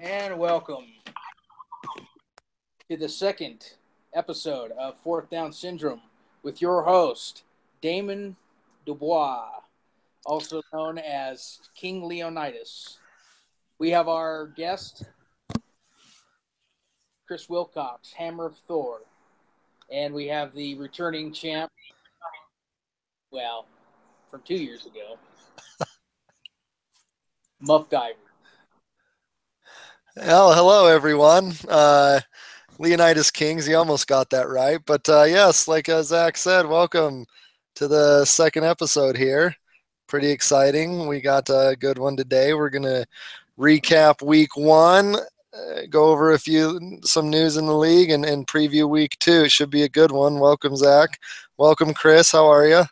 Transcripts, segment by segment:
and welcome to the second episode of Fourth Down Syndrome with your host, Damon Dubois, also known as King Leonidas. We have our guest, Chris Wilcox, Hammer of Thor, and we have the returning champ, well, from 2 years ago, Muff Diver. Well, hello everyone. Leonidas Kings, he almost got that right. But yes, like Zach said, welcome to the second episode here. Pretty exciting. We got a good one today. We're going to recap week one, go over some news in the league, and preview week two. It should be a good one. Welcome, Zach. Welcome, Chris. How are you?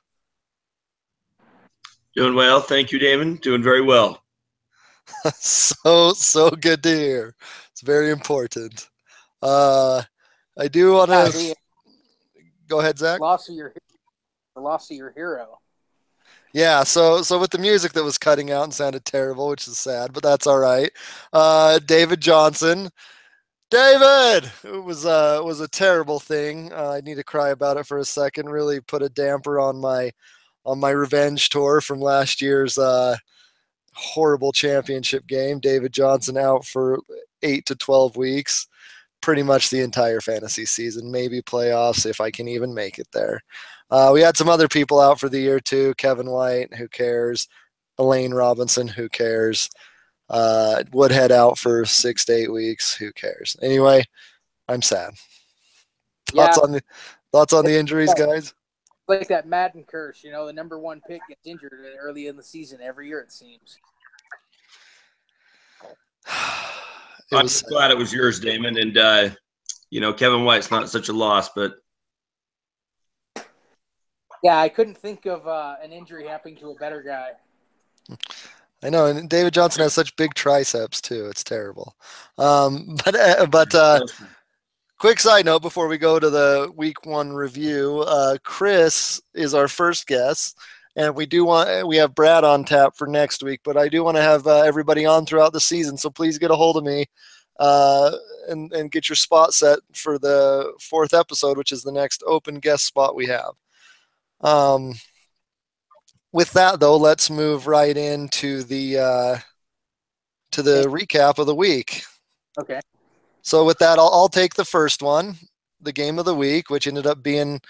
Doing well. Thank you, Damon. Doing very well. So good to hear. It's very important. I do want to go ahead, Zach. Loss of your hero. Yeah, so with the music that was cutting out and sounded terrible, which is sad, but that's all right. David Johnson. David! It was a terrible thing. I need to cry about it for a second. Really put a damper on my revenge tour from last year's horrible championship game. David Johnson out for 8 to 12 weeks. Pretty much the entire fantasy season, maybe playoffs if I can even make it there. We had some other people out for the year too. Kevin White, who cares? Elaine Robinson, who cares? Woodhead out for 6 to 8 weeks, who cares? Anyway, I'm sad. Thoughts on the injuries, guys? Like that Madden curse, the number one pick gets injured early in the season every year, it seems. I'm glad it was yours, Damon. And, Kevin White's not such a loss, but. Yeah, I couldn't think of an injury happening to a better guy. I know, and David Johnson has such big triceps, too. It's terrible. Quick side note before we go to the week one review. Chris is our first guest, and we have Brad on tap for next week, but I do want to have everybody on throughout the season, so please get a hold of me and get your spot set for the fourth episode, which is the next open guest spot we have. With that, though, let's move right into the recap of the week. Okay. So with that, I'll take the first one, the game of the week, which ended up being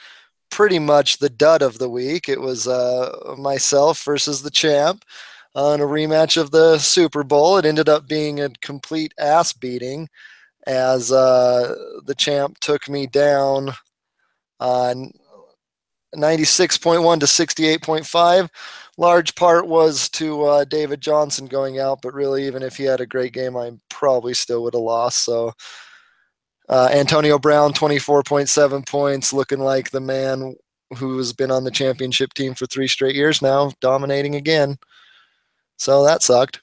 pretty much the dud of the week. It was myself versus the champ in a rematch of the Super Bowl. It ended up being a complete ass beating as the champ took me down on 96.1 to 68.5. Large part was to David Johnson going out, but really, even if he had a great game, I probably still would have lost. So Antonio Brown, 24.7 points, looking like the man who's been on the championship team for 3 straight years now, dominating again. So that sucked.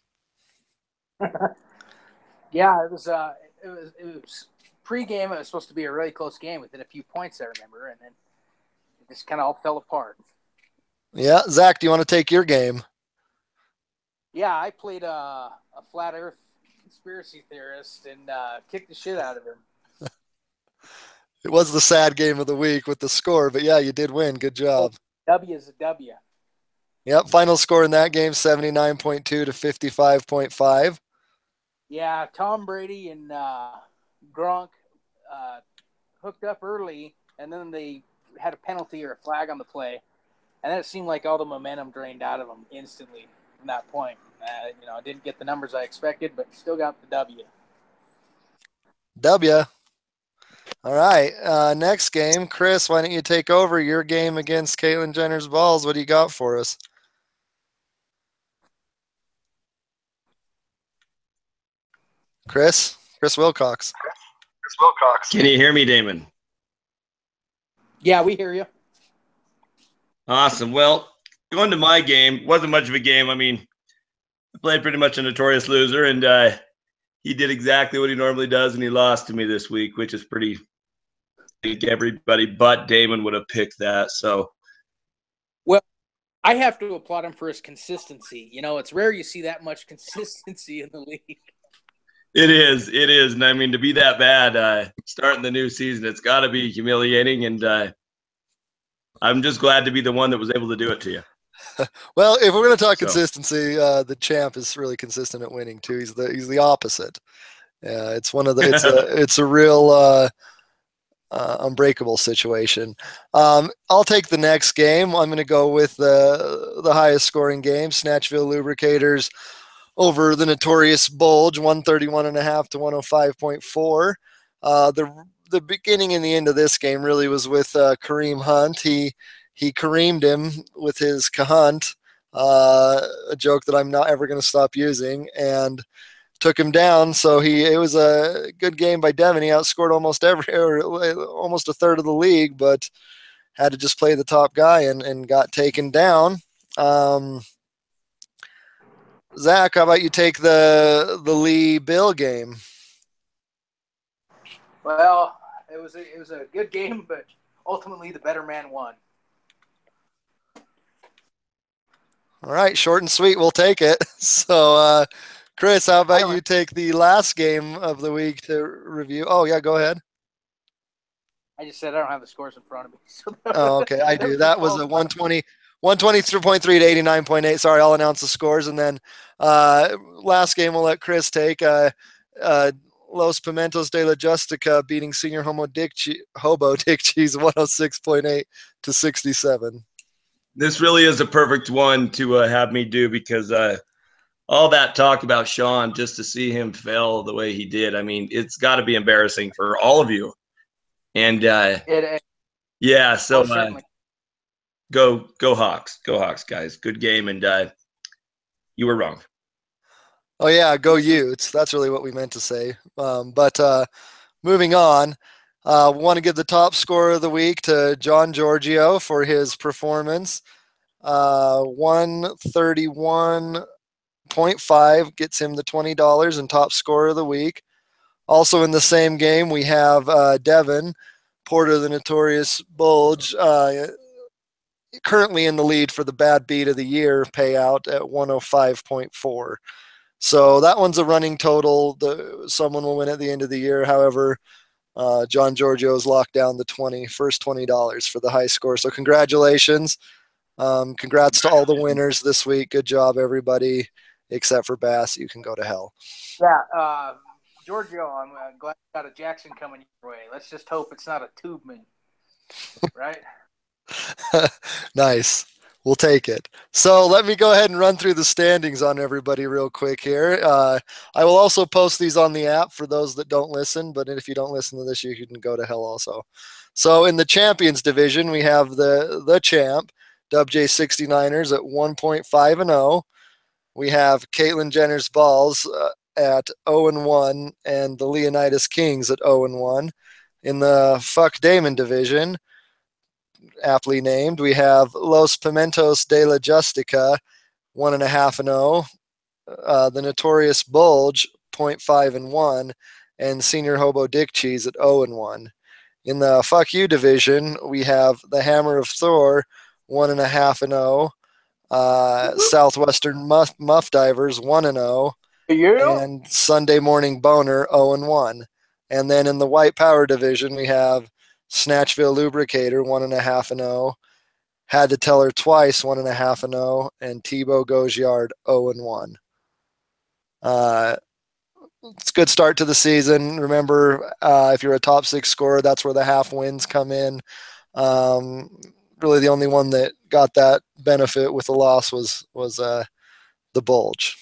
Yeah, it was pre-game. It was supposed to be a really close game within a few points, I remember, and then it just kind of all fell apart. Yeah, Zach, do you want to take your game? Yeah, I played a flat Earth conspiracy theorist and kicked the shit out of him. It was the sad game of the week with the score, but yeah, you did win. Good job. W is a W. Yep, final score in that game, 79.2 to 55.5. Yeah, Tom Brady and Gronk hooked up early, and then they had a penalty or a flag on the play. And then it seemed like all the momentum drained out of them instantly from that point. I didn't get the numbers I expected, but still got the W. W. All right. Next game, Chris, why don't you take over your game against Caitlyn Jenner's balls? What do you got for us? Chris Wilcox. Can you hear me, Damon? Yeah, we hear you. Awesome. Well, going to my game, wasn't much of a game. I mean, I played pretty much a notorious loser, and he did exactly what he normally does, and he lost to me this week, which is pretty. I think everybody but Damon would have picked that. So, well, I have to applaud him for his consistency. It's rare you see that much consistency in the league. It is. And I mean, to be that bad, starting the new season, it's got to be humiliating. And I'm just glad to be the one that was able to do it to you. Well, if we're going to talk consistency, the champ is really consistent at winning too. He's the opposite. It's one of the it's a real unbreakable situation. I'll take the next game. I'm going to go with the highest scoring game, Snatchville Lubricators over the Notorious Bulge, 131.5 to 105.4. The beginning and the end of this game really was with Kareem Hunt. He Kareemed him with his Cahunt, a joke that I'm not ever going to stop using, and took him down. So it was a good game by Devin. He outscored almost almost a third of the league, but had to just play the top guy and got taken down. Zach, how about you take the Lee Bill game? Well, it was a good game, but ultimately the better man won. All right, short and sweet. We'll take it. So, Chris, how about you take the last game of the week to review? Oh, yeah, go ahead. I just said I don't have the scores in front of me. So okay, I do. That was a 123.3 to 89.8. Sorry, I'll announce the scores. And then last game we'll let Chris take. Los Pimentos de la Justica beating Senior Hobo Dick Cheese 106.8 to 67. This really is a perfect one to have me do, because all that talk about Sean, just to see him fail the way he did, I mean, it's got to be embarrassing for all of you. And yeah, so go Hawks, guys. Good game, and you were wrong. Oh yeah, go Utes. That's really what we meant to say. But moving on, want to give the top scorer of the week to John Giorgio for his performance. 131.5 gets him the $20 and top scorer of the week. Also in the same game, we have Devin Porter, the Notorious Bulge, currently in the lead for the bad beat of the year payout at 105.4. So that one's a running total. Someone will win at the end of the year. However, John Giorgio's locked down the first $20 for the high score. So congratulations. Congrats to all the winners this week. Good job, everybody, except for Bass. You can go to hell. Yeah, Giorgio, I'm glad you got a Jackson coming your way. Let's just hope it's not a tubeman, right? Nice. We'll take it. So let me go ahead and run through the standings on everybody real quick here. I will also post these on the app for those that don't listen, but if you don't listen to this, you can go to hell also. So in the Champions Division, we have the champ, WJ69ers at 1.5-0. We have Caitlin Jenner's Balls at 0-1 and the Leonidas Kings at 0-1. In the Fuck Damon Division, aptly named, we have Los Pimentos de la Justica 1.5-0, the Notorious Bulge 0.5-1, and Senior Hobo Dick Cheese at 0-1. In the Fuck You Division, we have the Hammer of Thor 1.5-0, Southwestern Muff Divers 1-0, and Sunday Morning Boner 0-1. And then in the White Power Division, we have Snatchville Lubricator 1.5-0, Had to Tell Her Twice 1.5-0, and Tebow Goes Yard 0-1. It's a good start to the season. Remember, if you're a top six scorer, that's where the half wins come in. Really, the only one that got that benefit with the loss was the Bulge.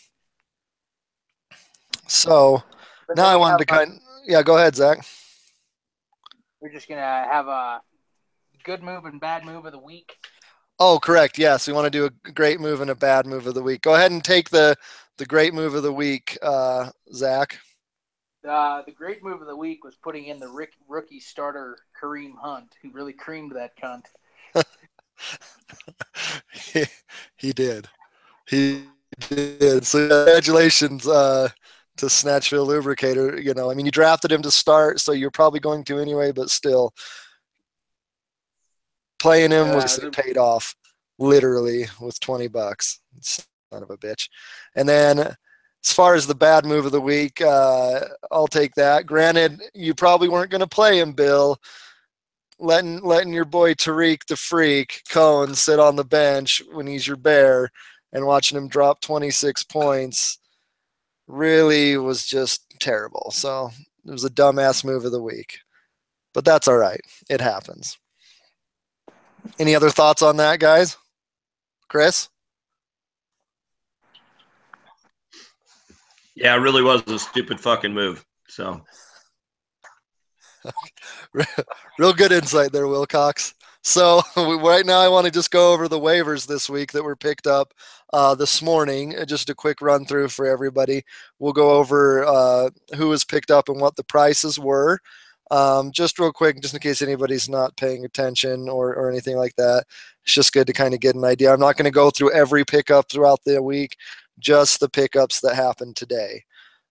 So now I wanted to go ahead, Zach. We're just gonna have a good move and bad move of the week. Oh, correct. Yes, we want to do a great move and a bad move of the week. Go ahead and take the great move of the week, Zach. The great move of the week was putting in the rookie starter Kareem Hunt, who really creamed that cunt. He did. So congratulations to Snatchville Lubricator. You drafted him to start, so you're probably going to anyway, but still. Playing him was paid off, literally, with $20. Son of a bitch. And then as far as the bad move of the week, I'll take that. Granted, you probably weren't going to play him, Bill. Letting your boy Tariq the Freak Cohen sit on the bench when he's your bear and watching him drop 26 points really was just terrible. So it was a dumbass move of the week. But that's all right. It happens. Any other thoughts on that, guys? Chris? Yeah, it really was a stupid fucking move. So real good insight there, Wilcox. So right now I want to just go over the waivers this week that were picked up this morning. Just a quick run through for everybody. We'll go over who was picked up and what the prices were. Just real quick, just in case anybody's not paying attention or anything like that. It's just good to kind of get an idea. I'm not going to go through every pickup throughout the week, just the pickups that happened today.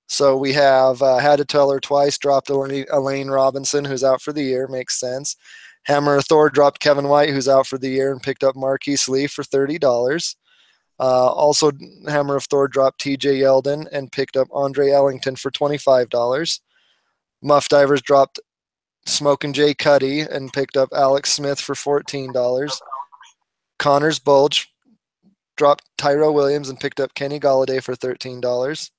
So we have had to tell her twice, dropped Elaine Robinson, who's out for the year. Makes sense. Hammer of Thor dropped Kevin White, who's out for the year, and picked up Marquise Lee for $30. Also, Hammer of Thor dropped TJ Yeldon and picked up Andre Ellington for $25. Muff Divers dropped Smokin' Jay Cuddy and picked up Alex Smith for $14. Connors Bulge dropped Tyro Williams and picked up Kenny Galladay for $13.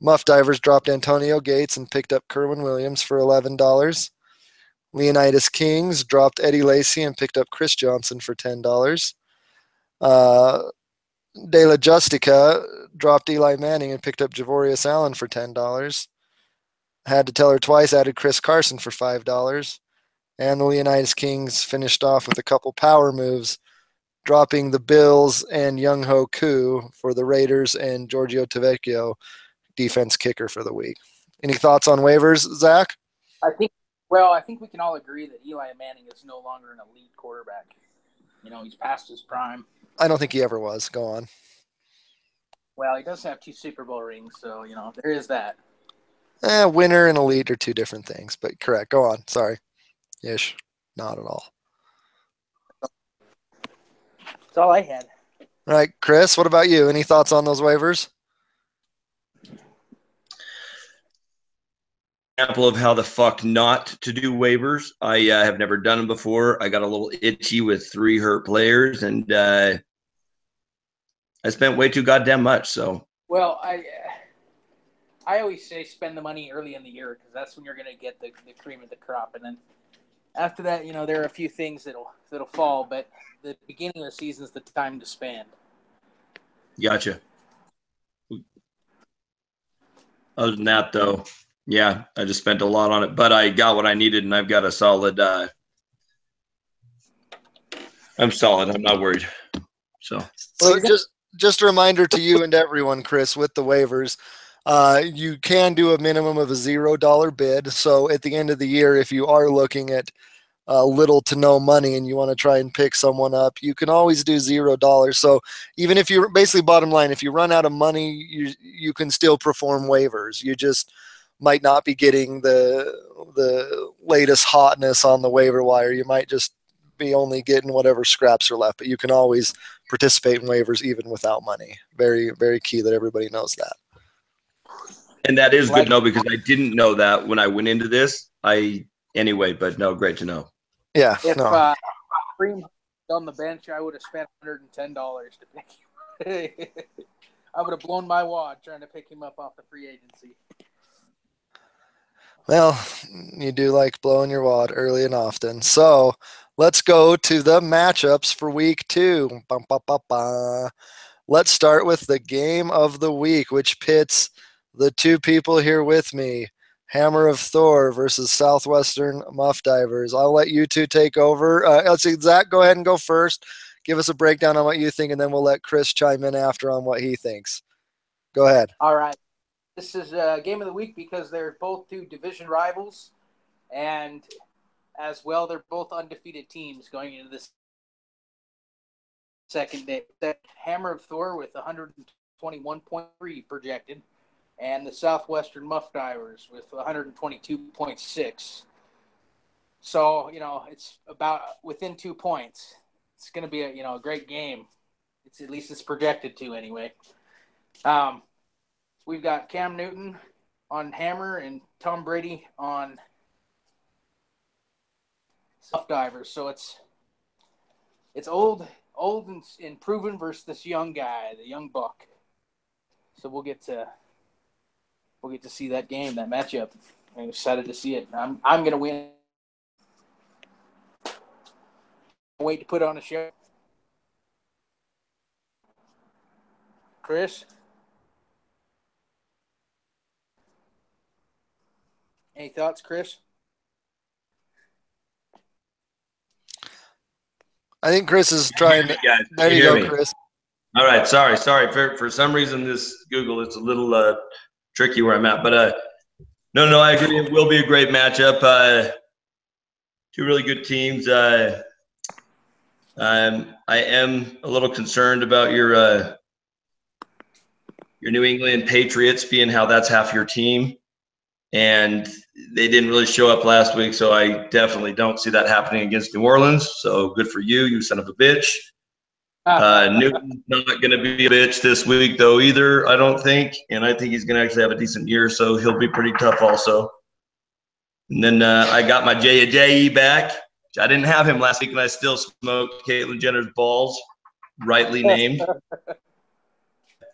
Muff Divers dropped Antonio Gates and picked up Kerwin Williams for $11. Leonidas Kings dropped Eddie Lacy and picked up Chris Johnson for $10. De La Justica dropped Eli Manning and picked up Javorius Allen for $10. Had to tell her twice, added Chris Carson for $5. And the Leonidas Kings finished off with a couple power moves, dropping the Bills and Young Ho Koo for the Raiders and Giorgio Tavecchio, defense kicker for the week. Any thoughts on waivers, Zach? I think we can all agree that Eli Manning is no longer an elite quarterback. He's past his prime. I don't think he ever was. Go on. Well, he does have 2 Super Bowl rings, so, there is that. Winner and elite are 2 different things, but correct. Go on. Sorry. Ish. Not at all. That's all I had. All right, Chris, what about you? Any thoughts on those waivers? Example of how the fuck not to do waivers. I have never done them before. I got a little itchy with 3 hurt players, and I spent way too goddamn much. So, well, I always say spend the money early in the year because that's when you're going to get the cream of the crop, and then after that, there are a few things that'll fall, but the beginning of the season is the time to spend. Gotcha. Other than that, though. Yeah, I just spent a lot on it, but I got what I needed, and I've got a solid. I'm solid. I'm not worried. So just a reminder to you and everyone, Chris, with the waivers, you can do a minimum of a $0 bid. So at the end of the year, if you are looking at little to no money and you want to try and pick someone up, you can always do $0. So even if you basically bottom line, if you run out of money, you can still perform waivers. You just might not be getting the latest hotness on the waiver wire. You might just be only getting whatever scraps are left, but you can always participate in waivers even without money. Very, very key that everybody knows that. And that is good to know because I didn't know that when I went into this. Anyway, but no, great to know. Yeah. If Cream on the bench, I would have spent $110 to pick him. I would have blown my wad trying to pick him up off the free agency. Well, you do like blowing your wad early and often. So let's go to the matchups for week 2. Let's start with the game of the week, which pits the 2 people here with me, Hammer of Thor versus Southwestern Muff Divers. I'll let you 2 take over. Let's see, Zach, go ahead and go first. Give us a breakdown on what you think, and then we'll let Chris chime in after on what he thinks. Go ahead. All right. This is a game of the week because they're both 2 division rivals, and as well, they're both undefeated teams going into this second day. Hammer of Thor with 121.3 projected, and the Southwestern Muff Divers with 122.6. So, it's about within 2 points. It's going to be a great game. At least it's projected to anyway. we've got Cam Newton on Hammer and Tom Brady on Self Divers. So it's old and proven versus this young guy, the young buck. So we'll get to see that game, that matchup. I'm excited to see it. I'm going to win. Wait to put on a show. Chris? Any thoughts, Chris? I think Chris is trying to. There you go, Chris. All right. Sorry. For some reason, this Google, it's a little tricky where I'm at. But no, I agree. It will be a great matchup. Two really good teams. I am a little concerned about your New England Patriots, being how that's half your team. And they didn't really show up last week, so I definitely don't see that happening against New Orleans. So good for you son of a bitch. Newton's not going to be a bitch this week, though, either, I don't think. And I think he's going to actually have a decent year, so he'll be pretty tough also. And then I got my J.A.J.E. back. I didn't have him last week, and I still smoked Caitlyn Jenner's balls, rightly named.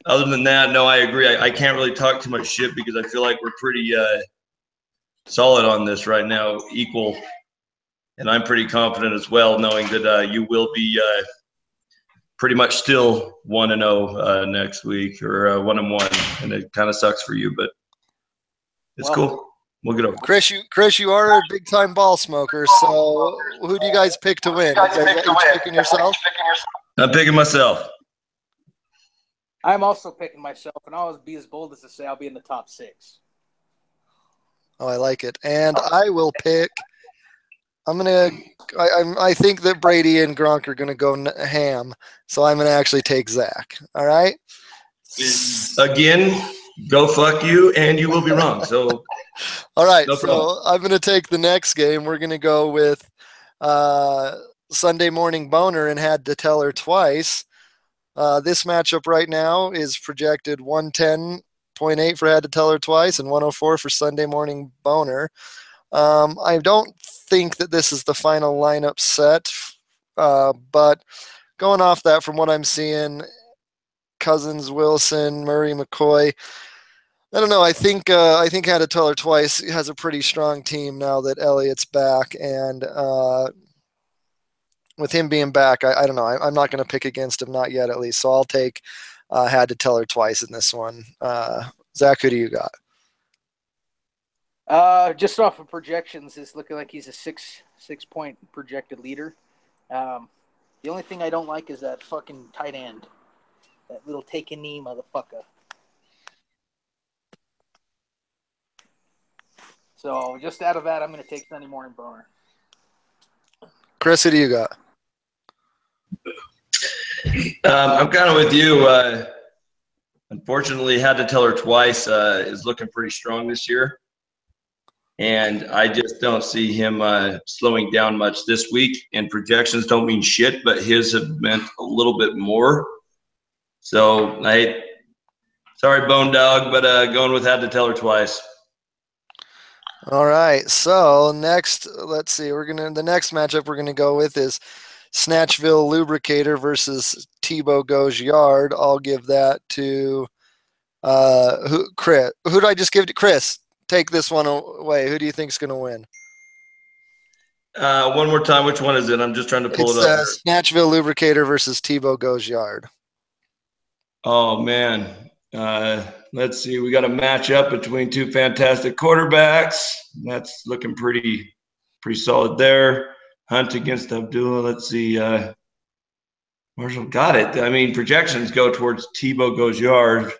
Other than that, no, I agree. I can't really talk too much shit because I feel like we're pretty solid on this right now, equal. And I'm pretty confident as well, knowing that you will be pretty much still 1-0 next week, or 1-1, and it kind of sucks for you, but it's cool. We'll get over it. Chris, you are a big-time ball smoker, so who do you guys pick to win? Are you picking yourself? I'm picking myself. I'm also picking myself, and I'll be as bold as to say I'll be in the top 6. Oh, I like it. And I will pick. I think that Brady and Gronk are gonna go ham, so I'm gonna actually take Zach. All right. Again, go fuck you, and you will be wrong. So. All right. No problem. So I'm gonna take the next game. We're gonna go with Sunday Morning Boner and Had to Tell Her Twice. This matchup right now is projected 110.8 for Had to Tell Her Twice and 104 for Sunday Morning Boner. I don't think that this is the final lineup set, but going off that, from what I'm seeing, Cousins, Wilson, Murray, McCoy, I don't know. I think Had to Tell Her Twice has a pretty strong team now that Elliott's back, and with him being back, I don't know. I'm not going to pick against him, not yet at least. So I'll take Had to Tell Her Twice in this one. Zach, who do you got? Just off of projections, it's looking like he's a 6-point projected leader. The only thing I don't like is that fucking tight end, that little take a knee motherfucker. So just out of that, I'm going to take Sunday Morning Boner. Chris, who do you got? I'm kind of with you. Unfortunately, Had to Tell Her Twice is looking pretty strong this year. And I just don't see him slowing down much this week. And projections don't mean shit, but his have meant a little bit more. So sorry, Bone Dog, but going with Had to Tell Her Twice. All right. So next, let's see. The next matchup we're gonna go with is Snatchville Lubricator versus Tebow Goes Yard. I'll give that to Chris. Who did I just give to Chris? Take this one away. Who do you think is gonna win? One more time. Which one is it? I'm just trying to pull it up. Snatchville Lubricator versus Tebow Goes Yard. Oh man. Let's see. We got a matchup between two fantastic quarterbacks. That's looking pretty solid there. Hunt against Abdullah. Let's see. Marshall got it. I mean, projections go towards Tebow Goes Yard.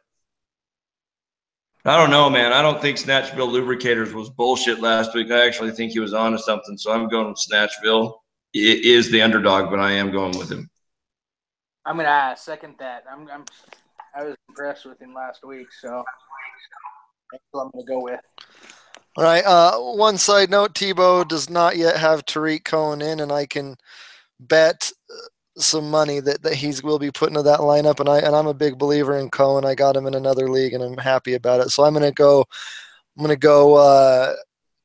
I don't know, man. I don't think Snatchville Lubricators was bullshit last week. I actually think he was on to something, so I'm going with Snatchville. It is the underdog, but I am going with him. I'm gonna second that. I was impressed with him last week, so that's what I'm gonna go with. All right. One side note: Tebow does not yet have Tariq Cohen in, and I can bet some money that he will be put into that lineup, and I'm a big believer in Cohen. I got him in another league, and I'm happy about it. So I'm gonna go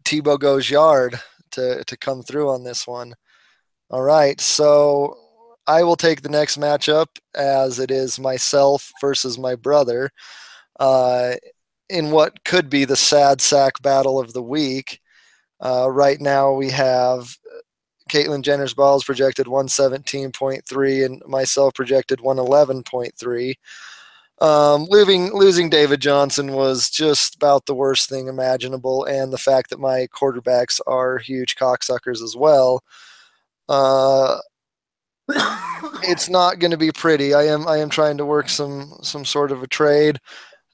Thibaut Gaugiard to come through on this one. All right, so I will take the next matchup as it is myself versus my brother in what could be the sad sack battle of the week. Right now we have Caitlyn Jenner's balls projected 117.3 and myself projected 111.3. Losing David Johnson was just about the worst thing imaginable, and the fact that my quarterbacks are huge cocksuckers as well. It's not going to be pretty. I am trying to work some sort of a trade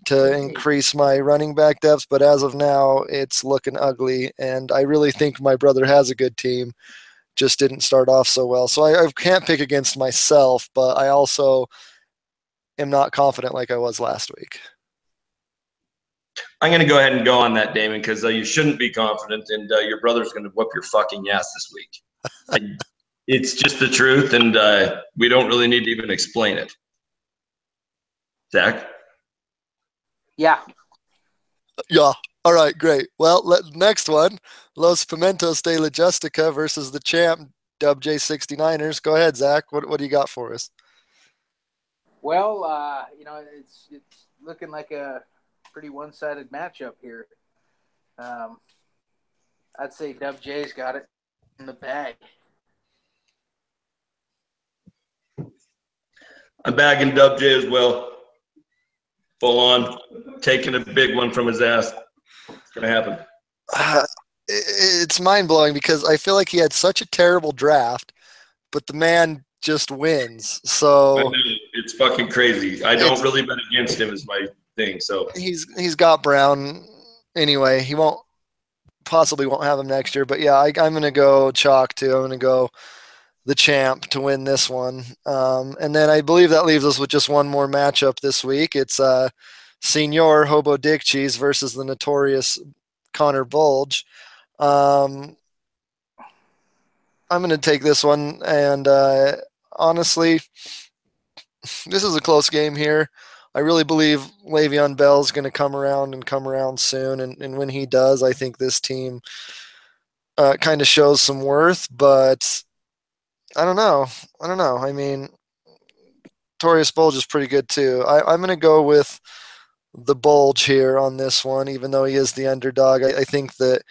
to increase my running back depth, but as of now, it's looking ugly, and I really think my brother has a good team, just didn't start off so well. So I can't pick against myself, but I also am not confident like I was last week. I'm going to go ahead and go on that, Damon, because you shouldn't be confident, and your brother's going to whoop your fucking ass this week. It's just the truth, and we don't really need to even explain it. Zach? Yeah. Yeah. All right, great. Well, next one, Los Pimentos de la Justica versus the champ, Dub J69ers. Go ahead, Zach. What do you got for us? Well, it's looking like a pretty one-sided matchup here. I'd say Dub J's got it in the bag. I'm bagging Dub J as well. Full on, taking a big one from his ass. It's going to happen. It's mind-blowing because I feel like he had such a terrible draft, but the man just wins. So it's fucking crazy. I don't really bet against him is my thing. So he's got Brown anyway. He won't have him next year. But yeah, I'm gonna go chalk too. I'm gonna go the champ to win this one. And then I believe that leaves us with just one more matchup this week. It's Senior Hobo Dick Cheese versus the notorious Connor Bulge. I'm going to take this one, and honestly, this is a close game here. I really believe Le'Veon Bell is going to come around soon, and when he does, I think this team kind of shows some worth, but I don't know. I mean, Notorious Bulge is pretty good too. I'm going to go with the Bulge here on this one, even though he is the underdog. I think that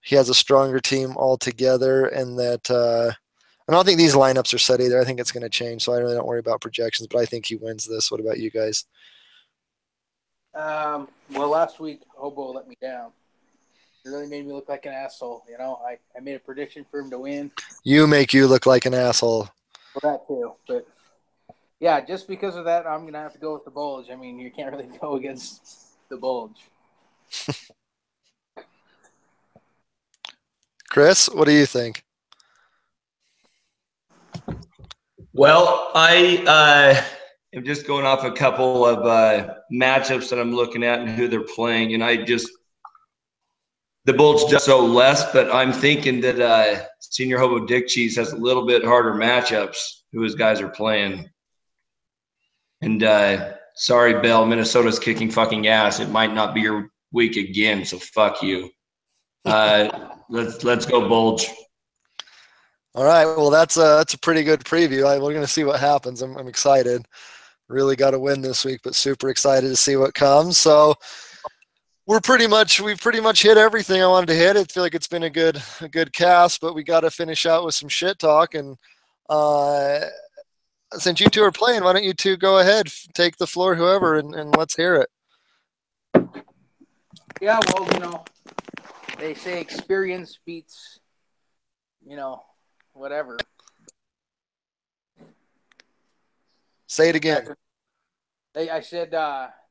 he has a stronger team altogether, and that I don't think these lineups are set either. I think it's going to change, so I really don't worry about projections, but I think he wins this. What about you guys? Well, last week, Hobo let me down. It really made me look like an asshole. I made a prediction for him to win. You make you look like an asshole. Well, that too. But, yeah, just because of that, I'm going to have to go with the Bulge. I mean, you can't really go against the Bulge. Chris, what do you think? Well, I am just going off a couple of matchups that I'm looking at and who they're playing, and the Bulls just so less, but I'm thinking that Senior Hobo Dick Cheese has a little bit harder matchups who his guys are playing. And sorry, Bell, Minnesota's kicking fucking ass. It might not be your week again, so fuck you. Let's go Bulge. All right, well that's a pretty good preview. We're going to see what happens. I'm excited. Really got to win this week, but super excited to see what comes. So we've pretty much hit everything I wanted to hit. I feel like it's been a good cast, but we got to finish out with some shit talk. And since you two are playing, why don't you two go ahead, take the floor, whoever, and let's hear it. Yeah, well, they say experience beats, whatever. Say it again. I said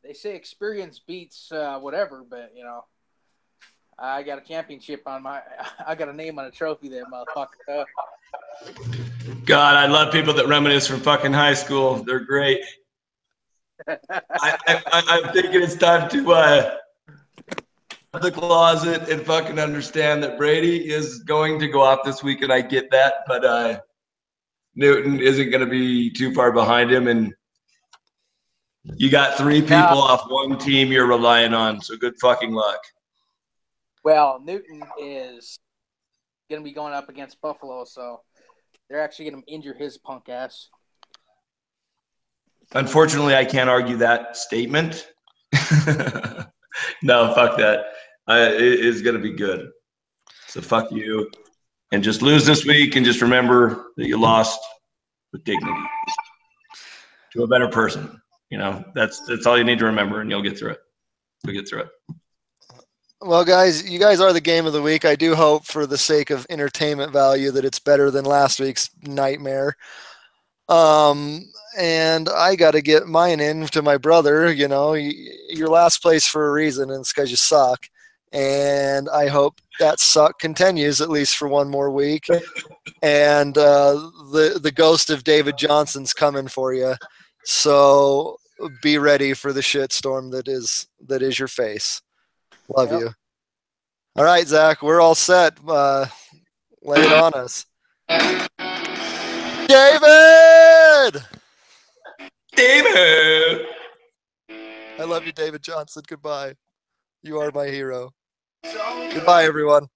they say experience beats whatever, but I got a championship on I got a name on a trophy there, motherfucker. God, I love people that reminisce from fucking high school. They're great. I'm thinking it's time to the closet and fucking understand that Brady is going to go off this week, and I get that, but Newton isn't going to be too far behind him, and you got 3 people off one team you're relying on. So good fucking luck. Well, Newton is going to be going up against Buffalo, so they're actually going to injure his punk ass. Unfortunately, I can't argue that statement. No, fuck that. It is going to be good. So fuck you. And just lose this week and just remember that you lost with dignity to a better person. You know, that's all you need to remember, and you'll get through it. You'll get through it. Well, guys, you guys are the game of the week. I do hope, for the sake of entertainment value, that it's better than last week's nightmare. And I got to get mine in to my brother. You know, you're last place for a reason, and it's because you suck. And I hope that suck continues at least for one more week. And the ghost of David Johnson's coming for you. So be ready for the shitstorm that is your face. Love you. All right, Zach, we're all set. Lay it on us. David! David! I love you, David Johnson. Goodbye. You are my hero. Goodbye, everyone.